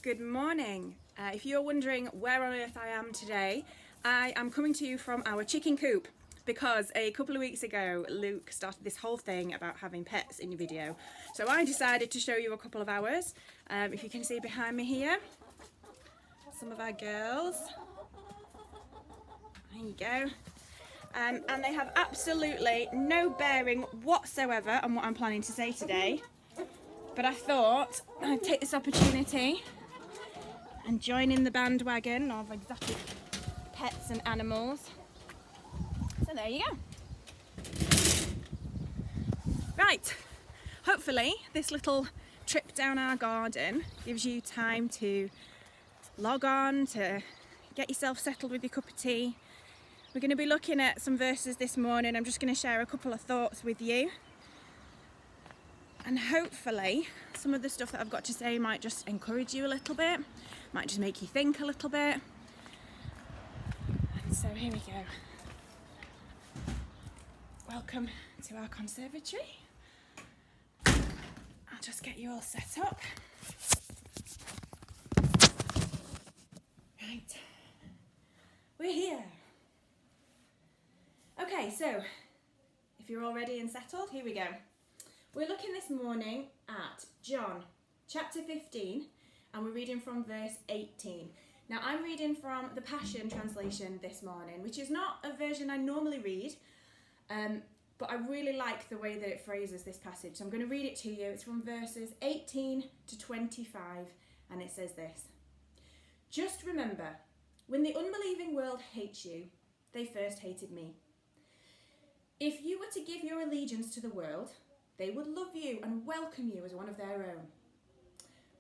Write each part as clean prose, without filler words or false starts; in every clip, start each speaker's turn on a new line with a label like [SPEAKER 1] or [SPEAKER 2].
[SPEAKER 1] Good morning. If you're wondering where on earth I am today, I am coming to you from our chicken coop because a couple of weeks ago Luke started this whole thing about having pets in your video. So I decided to show you a couple of hours. If you can see behind me here, some of our girls. There you go. And they have absolutely no bearing whatsoever on what I'm planning to say today. But I thought I'd take this opportunity and join in the bandwagon of exotic pets and animals. So there you go. Right, hopefully this little trip down our garden gives you time to log on, to get yourself settled with your cup of tea. We're going to be looking at some verses this morning. I'm just going to share a couple of thoughts with you. And hopefully some of the stuff that I've got to say might just encourage you a little bit, might just make you think a little bit. And so here we go. Welcome to our conservatory. I'll just get you all set up. Right, we're here. Okay, so if you're all ready and settled, here we go. We're looking this morning at John chapter 15 and we're reading from verse 18. Now I'm reading from the Passion Translation this morning, which is not a version I normally read, but I really like the way that it phrases this passage. So I'm going to read it to you. It's from verses 18 to 25 and it says this. Just remember, when the unbelieving world hates you, they first hated me. If you were to give your allegiance to the world, they would love you and welcome you as one of their own.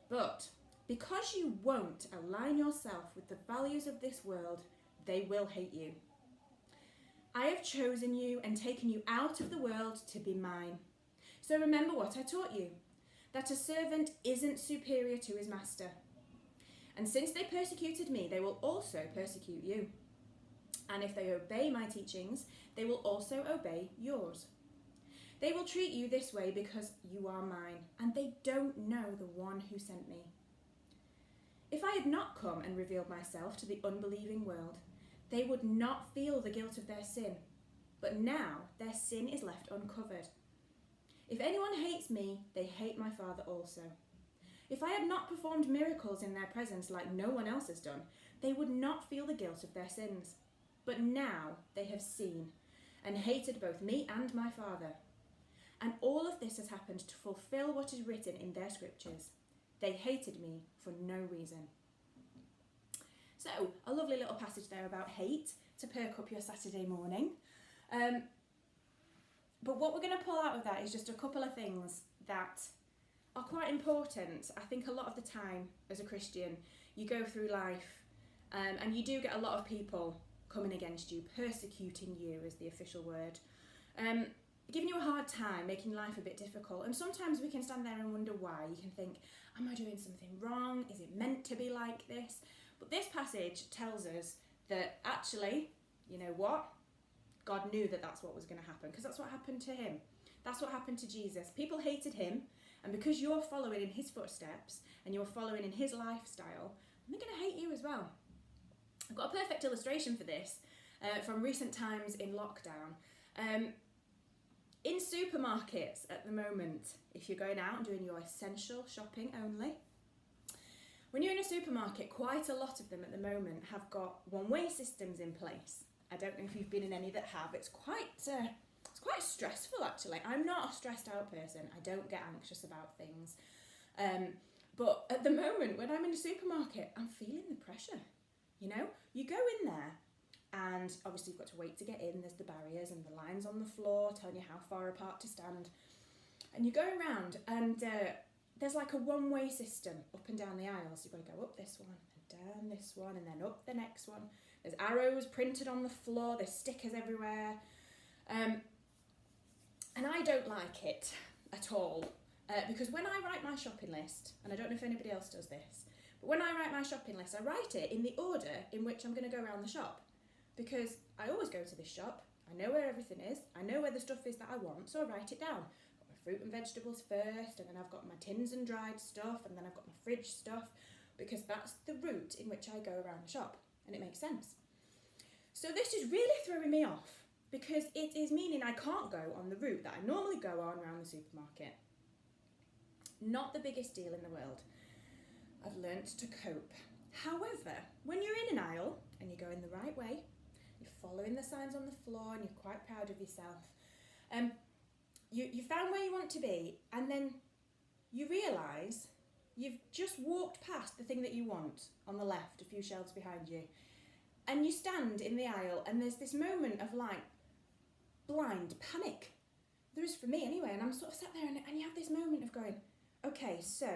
[SPEAKER 1] But because you won't align yourself with the values of this world, they will hate you. I have chosen you and taken you out of the world to be mine. So remember what I taught you, that a servant isn't superior to his master. And since they persecuted me, they will also persecute you. And if they obey my teachings, they will also obey yours. They will treat you this way because you are mine, and they don't know the one who sent me. If I had not come and revealed myself to the unbelieving world, they would not feel the guilt of their sin. But now their sin is left uncovered. If anyone hates me, they hate my Father also. If I had not performed miracles in their presence like no one else has done, they would not feel the guilt of their sins. But now they have seen and hated both me and my Father. And all of this has happened to fulfill what is written in their scriptures. They hated me for no reason. So, a lovely little passage there about hate to perk up your Saturday morning. But what we're going to pull out of that is just a couple of things that are quite important. I think a lot of the time as a Christian, you go through life and you do get a lot of people coming against you, persecuting you is the official word. Giving you a hard time, making life a bit difficult. And sometimes we can stand there and wonder why. You can think, am I doing something wrong? Is it meant to be like this? But this passage tells us that actually, you know what? God knew that that's what was going to happen because that's what happened to him. That's what happened to Jesus. People hated him, and because you're following in his footsteps and you're following in his lifestyle, they're going to hate you as well. I've got a perfect illustration for this from recent times in lockdown. In supermarkets at the moment, if you're going out and doing your essential shopping only, when you're in a supermarket, quite a lot of them at the moment have got one-way systems in place. I don't know if you've been in any that have. It's quite stressful actually. I'm not a stressed out person. I don't get anxious about things. But at the moment, when I'm in a supermarket, I'm feeling the pressure. You know, you go in there. And obviously you've got to wait to get in, there's the barriers and the lines on the floor telling you how far apart to stand. And you go around and there's like a one-way system up and down the aisles. You've got to go up this one, and down this one, and then up the next one. There's arrows printed on the floor, there's stickers everywhere. And I don't like it at all. Because when I write my shopping list, and I don't know if anybody else does this, but when I write my shopping list, I write it in the order in which I'm going to go around the shop. Because I always go to this shop, I know where everything is, I know where the stuff is that I want, so I write it down. I've got my fruit and vegetables first, and then I've got my tins and dried stuff, and then I've got my fridge stuff. because that's the route in which I go around the shop, and it makes sense. So this is really throwing me off, because it is meaning I can't go on the route that I normally go on around the supermarket. Not the biggest deal in the world. I've learnt to cope. However, when you're in an aisle and you're going the right way, you're following the signs on the floor and you're quite proud of yourself, you found where you want to be, and then you realise you've just walked past the thing that you want on the left, a few shelves behind you, and you stand in the aisle and there's this moment of like blind panic. There is for me anyway, and I'm sort of sat there and you have this moment of going, okay, so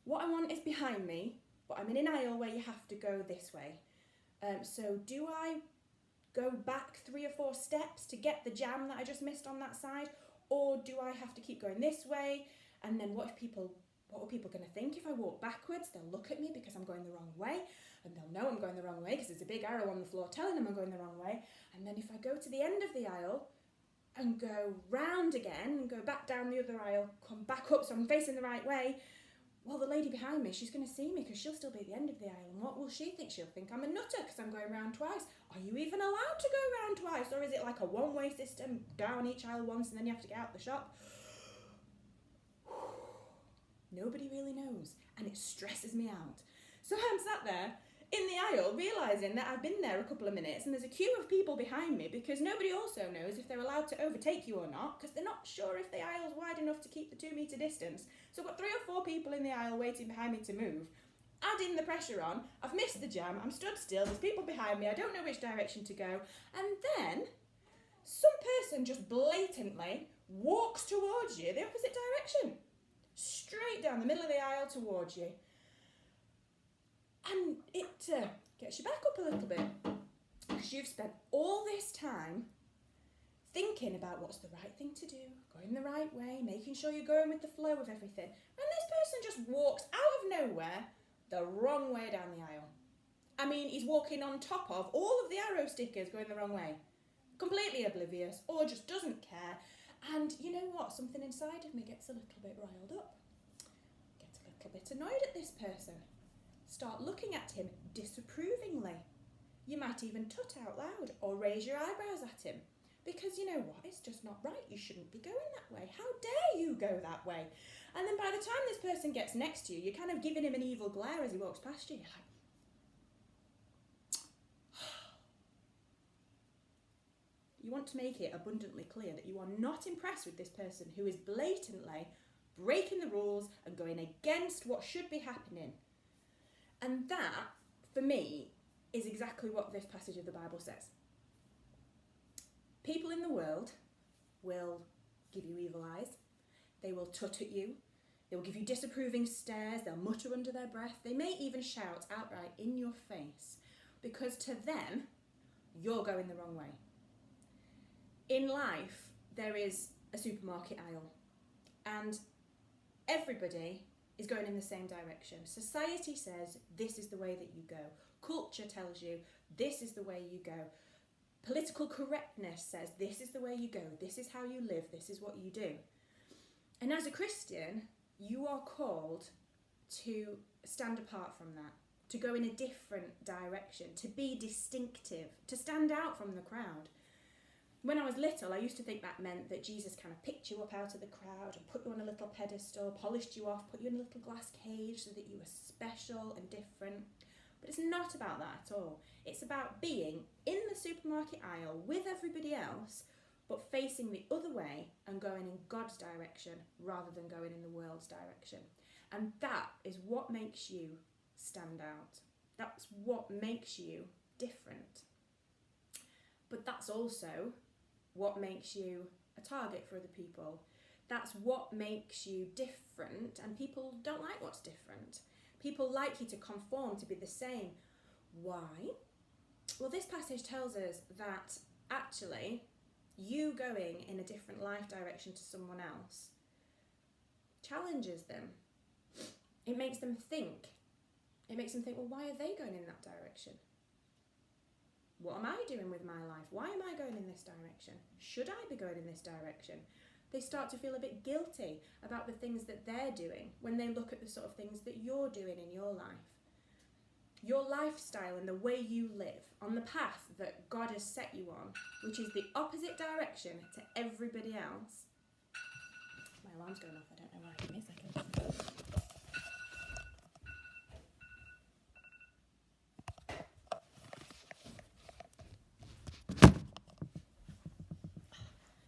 [SPEAKER 1] what I want is behind me, but I'm in an aisle where you have to go this way. So do I go back 3 or 4 steps to get the jam that I just missed on that side? Or do I have to keep going this way? And then what are people going to think if I walk backwards? They'll look at me because I'm going the wrong way, and they'll know I'm going the wrong way because there's a big arrow on the floor telling them I'm going the wrong way. And then if I go to the end of the aisle and go round again and go back down the other aisle, come back up so I'm facing the right way, well, the lady behind me, she's going to see me because she'll still be at the end of the aisle. And what will she think? She'll think I'm a nutter because I'm going round twice. Are you even allowed to go round twice? Or is it like a one-way system, down each aisle once and then you have to get out the shop? Nobody really knows, and it stresses me out. So I'm sat there in the aisle realising that I've been there a couple of minutes and there's a queue of people behind me because nobody also knows if they're allowed to overtake you or not, because they're not sure if the aisle's wide enough to keep the 2 metre distance. So I've got 3 or 4 people in the aisle waiting behind me to move. Adding the pressure on, I've missed the jam, I'm stood still, there's people behind me, I don't know which direction to go, and then some person just blatantly walks towards you the opposite direction. Straight down the middle of the aisle towards you. And it gets you back up a little bit, because you've spent all this time thinking about what's the right thing to do, going the right way, making sure you're going with the flow of everything. And this person just walks out of nowhere the wrong way down the aisle. I mean, he's walking on top of all of the arrow stickers going the wrong way. Completely oblivious, or just doesn't care. And you know what? Something inside of me gets a little bit riled up. Gets a little bit annoyed at this person. Start looking at him disapprovingly. You might even tut out loud or raise your eyebrows at him. Because you know what? It's just not right. You shouldn't be going that way. How dare you go that way? And then by the time this person gets next to you, you're kind of giving him an evil glare as he walks past you. You're like, you want to make it abundantly clear that you are not impressed with this person who is blatantly breaking the rules and going against what should be happening. And that, for me, is exactly what this passage of the Bible says. People in the world will give you evil eyes. They will tut at you. They will give you disapproving stares. They'll mutter under their breath. They may even shout outright in your face, because to them, you're going the wrong way. In life, there is a supermarket aisle, and everybody is going in the same direction. Society says this is the way that you go. Culture tells you this is the way you go. Political correctness says this is the way you go. This is how you live. This is what you do. And as a Christian, you are called to stand apart from that, to go in a different direction, to be distinctive, to stand out from the crowd. When I was little, I used to think that meant that Jesus kind of picked you up out of the crowd and put you on a little pedestal, polished you off, put you in a little glass cage so that you were special and different. But it's not about that at all. It's about being in the supermarket aisle with everybody else, but facing the other way and going in God's direction rather than going in the world's direction. And that is what makes you stand out. That's what makes you different. But that's also what makes you a target for other people. That's what makes you different, and people don't like what's different. People like you to conform, to be the same. Why? Well, this passage tells us that actually you going in a different life direction to someone else challenges them. It makes them think. It makes them think, well, why are they going in that direction? What am I doing with my life? Why am I going in this direction? Should I be going in this direction? They start to feel a bit guilty about the things that they're doing when they look at the sort of things that you're doing in your life. Your lifestyle and the way you live on the path that God has set you on, which is the opposite direction to everybody else. My alarm's going off, I don't know why. Give me a second.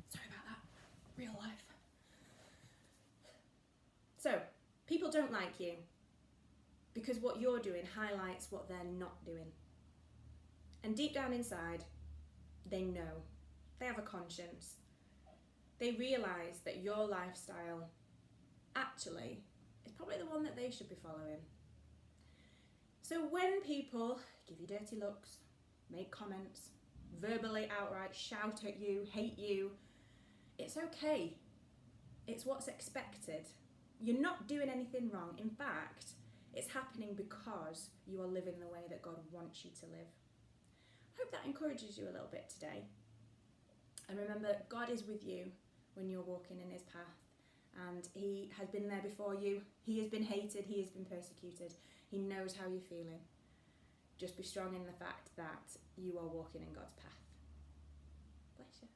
[SPEAKER 1] Sorry about that. Real life. So, people don't like you because what you're doing highlights what they're not doing. And deep down inside, they know. They have a conscience. They realise that your lifestyle actually is probably the one that they should be following. So when people give you dirty looks, make comments, verbally outright shout at you, hate you, it's okay. It's what's expected. You're not doing anything wrong. In fact, it's happening because you are living the way that God wants you to live. I hope that encourages you a little bit today. And remember, God is with you when you're walking in his path. And he has been there before you. He has been hated. He has been persecuted. He knows how you're feeling. Just be strong in the fact that you are walking in God's path. Bless you.